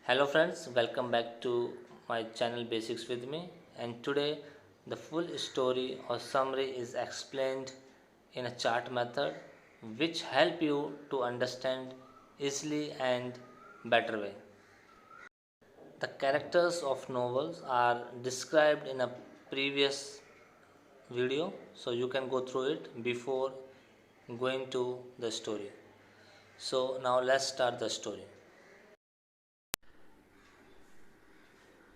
Hello friends, welcome back to my channel Basics with me, and today the full story or summary is explained in a chart method which help you to understand easily and better way. The characters of novels are described in a previous video, so you can go through it before going to the story. So now let's start the story.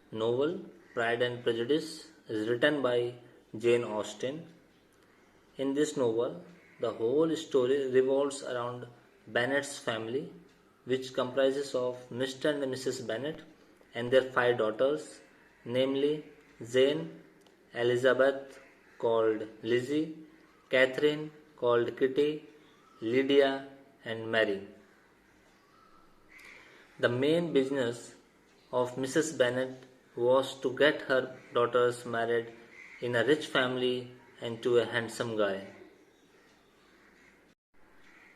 Novel Pride and Prejudice is written by Jane Austen. In this novel, the whole story revolves around Bennet's family, which comprises of Mr. and Mrs. Bennet and their five daughters, namely Jane, Elizabeth called Lizzie, Catherine called Kitty, Lydia, and Mary. The main business of Mrs. Bennet was to get her daughters married in a rich family and to a handsome guy.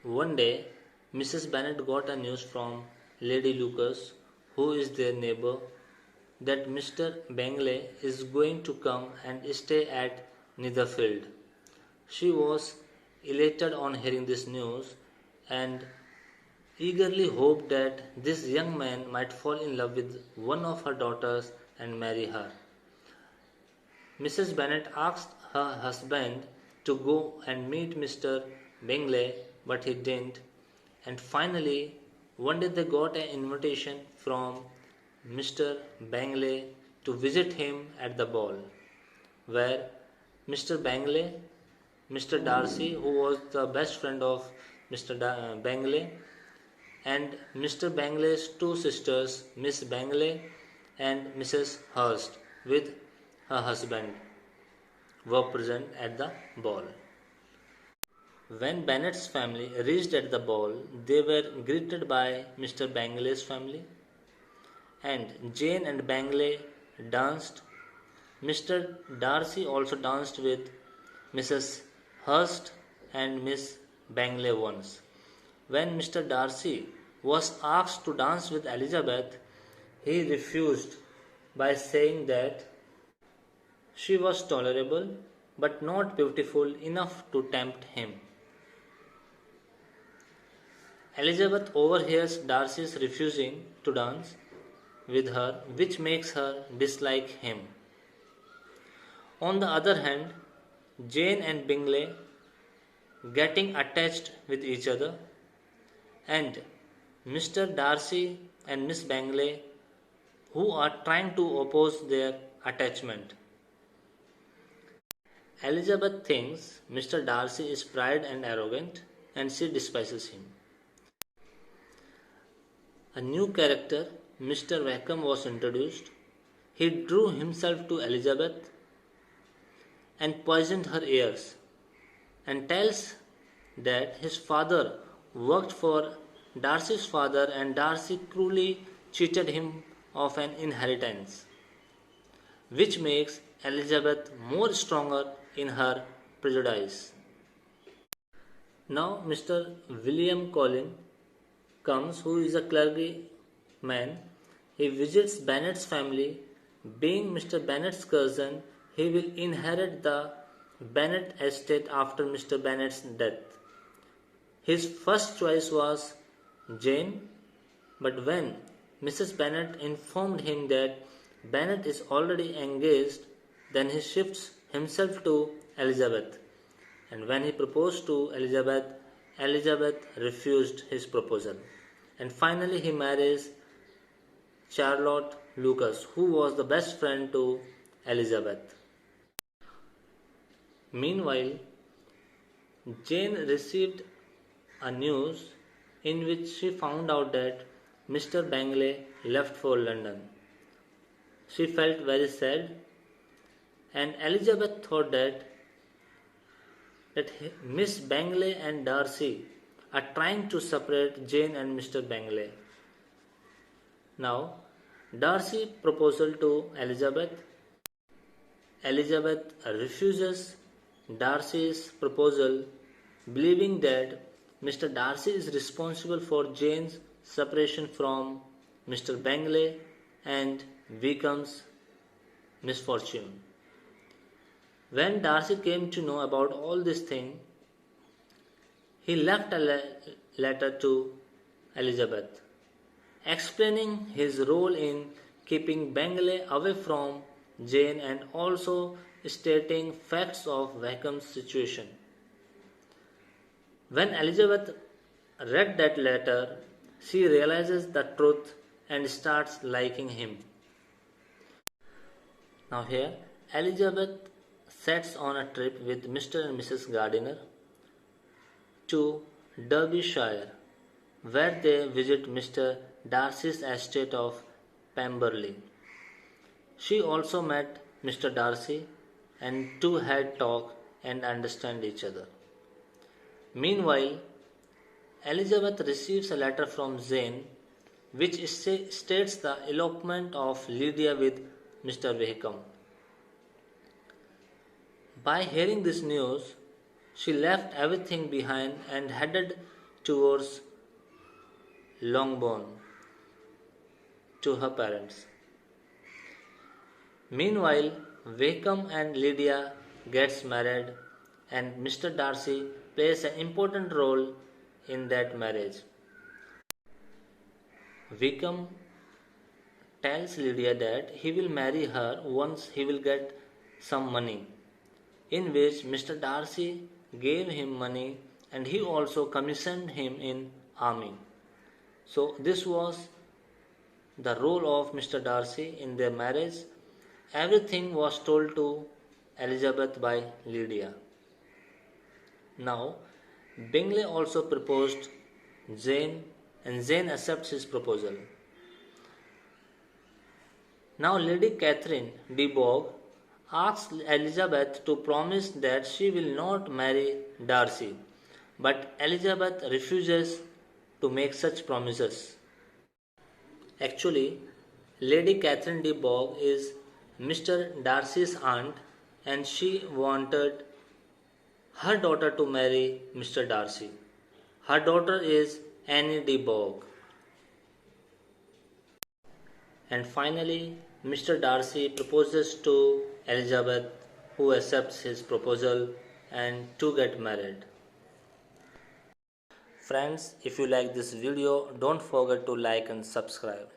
One day, Mrs. Bennet got a news from Lady Lucas, who is their neighbor, that Mr. Bingley is going to come and stay at Netherfield. She was elated on hearing this news and eagerly hoped that this young man might fall in love with one of her daughters and marry her. Mrs. Bennet asked her husband to go and meet Mr. Bingley, but he didn't. And finally, one day they got an invitation from Mr. Bingley to visit him at the ball, where Mr. Bingley, Mr. Darcy, who was the best friend of Mr. Bingley, and Mr. Bingley's two sisters, Miss Bingley and Mrs. Hurst, with her husband, were present at the ball. When Bennet's family reached at the ball, they were greeted by Mr. Bingley's family, and Jane and Bingley danced. Mr. Darcy also danced with Mrs. Hurst and Miss Bingley once. When Mr. Darcy was asked to dance with Elizabeth, he refused by saying that she was tolerable but not beautiful enough to tempt him. Elizabeth overhears Darcy's refusing to dance with her, which makes her dislike him. On the other hand, Jane and Bingley getting attached with each other, and Mr. Darcy and Miss Bingley, who are trying to oppose their attachment. Elizabeth thinks Mr. Darcy is proud and arrogant, and she despises him. A new character, Mr. Wickham, was introduced. He drew himself to Elizabeth and poisoned her ears, and tells that his father worked for Darcy's father and Darcy cruelly cheated him of an inheritance, which makes Elizabeth more stronger in her prejudice. Now Mr. William Collin comes, who is a clergyman. He visits Bennet's family. Being Mr. Bennet's cousin, he will inherit the Bennet estate after Mr. Bennet's death. His first choice was Jane, but when Mrs. Bennet informed him that Bennet is already engaged, then he shifts himself to Elizabeth. And when he proposed to Elizabeth, Elizabeth refused his proposal. And finally he marries Charlotte Lucas, who was the best friend to Elizabeth. Meanwhile, Jane received a news in which she found out that Mr. Bingley left for London. She felt very sad, and Elizabeth thought that Miss Bingley and Darcy are trying to separate Jane and Mr. Bingley. Now, Darcy proposal to Elizabeth. Elizabeth refuses Darcy's proposal, believing that Mr. Darcy is responsible for Jane's separation from Mr. Bangle and Wickham's misfortune. When Darcy came to know about all this thing, he left a letter to Elizabeth, explaining his role in keeping Bangle away from Jane and also stating facts of Wickham's situation. When Elizabeth read that letter, she realizes the truth and starts liking him. Now here, Elizabeth sets on a trip with Mr. and Mrs. Gardiner to Derbyshire, where they visit Mr. Darcy's estate of Pemberley. She also met Mr. Darcy and two had talk and understand each other. Meanwhile, Elizabeth receives a letter from Jane which states the elopement of Lydia with Mr. Wickham. By hearing this news, she left everything behind and headed towards Longbourn to her parents. Meanwhile, Wickham and Lydia gets married and Mr. Darcy plays an important role in that marriage. Wickham tells Lydia that he will marry her once he will get some money, in which Mr. Darcy gave him money and he also commissioned him in army. So this was the role of Mr. Darcy in their marriage. Everything was told to Elizabeth by Lydia. Now, Bingley also proposed Jane and Jane accepts his proposal. Now Lady Catherine de Bourgh asks Elizabeth to promise that she will not marry Darcy, but Elizabeth refuses to make such promises. Actually, Lady Catherine de Bourgh is Mr. Darcy's aunt and she wanted her daughter to marry Mr. Darcy. Her daughter is Annie de Bourgh. And finally, Mr. Darcy proposes to Elizabeth, who accepts his proposal and two get married. Friends, if you like this video, don't forget to like and subscribe.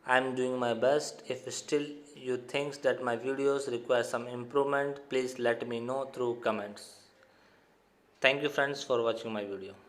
I am doing my best. If still you think that my videos require some improvement, please let me know through comments. Thank you friends for watching my video.